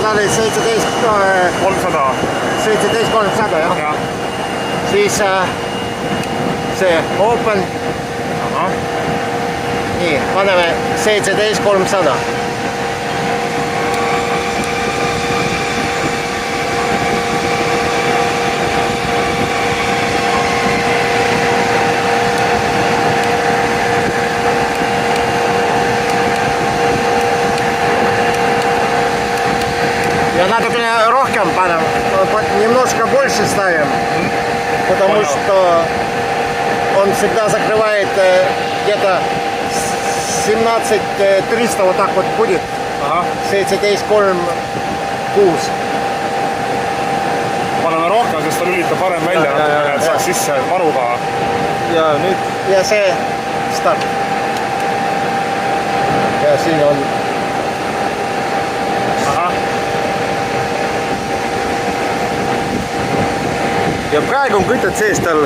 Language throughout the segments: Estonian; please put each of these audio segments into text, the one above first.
Need olid 17 300 jah. Siis see Open. Nii, paneme 17 300. Я наверное, rohkem panем, немножко больше ставим, потому что он всегда закрывает где-то 17 300, вот так вот будет. 17 3 6. Paneme rohkem, sest ta lülitab parem välja, et saaks sisse varuga. Ja nüüd ja see start. Ja siin on. Ja praegu on kütet sees tal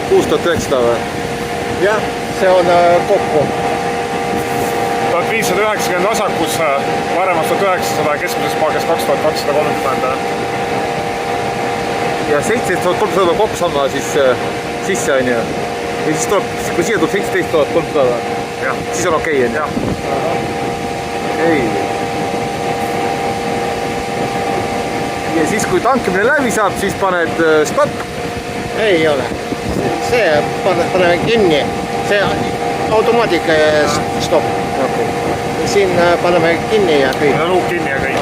6900 või? Jah, see on kokku. 1590 vasakus, paremas 1900 ja keskmises paagas 2230. Ja 17300 peab kokku saama siis sisse on ju. Ja siis tuleb, kui siia tuleb 17300 või? Siis on okei on ju? Ei. Ja siis kui tankimine läbi saab, siis paned stopp? Ei ole. See paneme kinni. See automaatik stopp. Siin paneme kinni ja kõik. Ja luuk kinni ja kõik.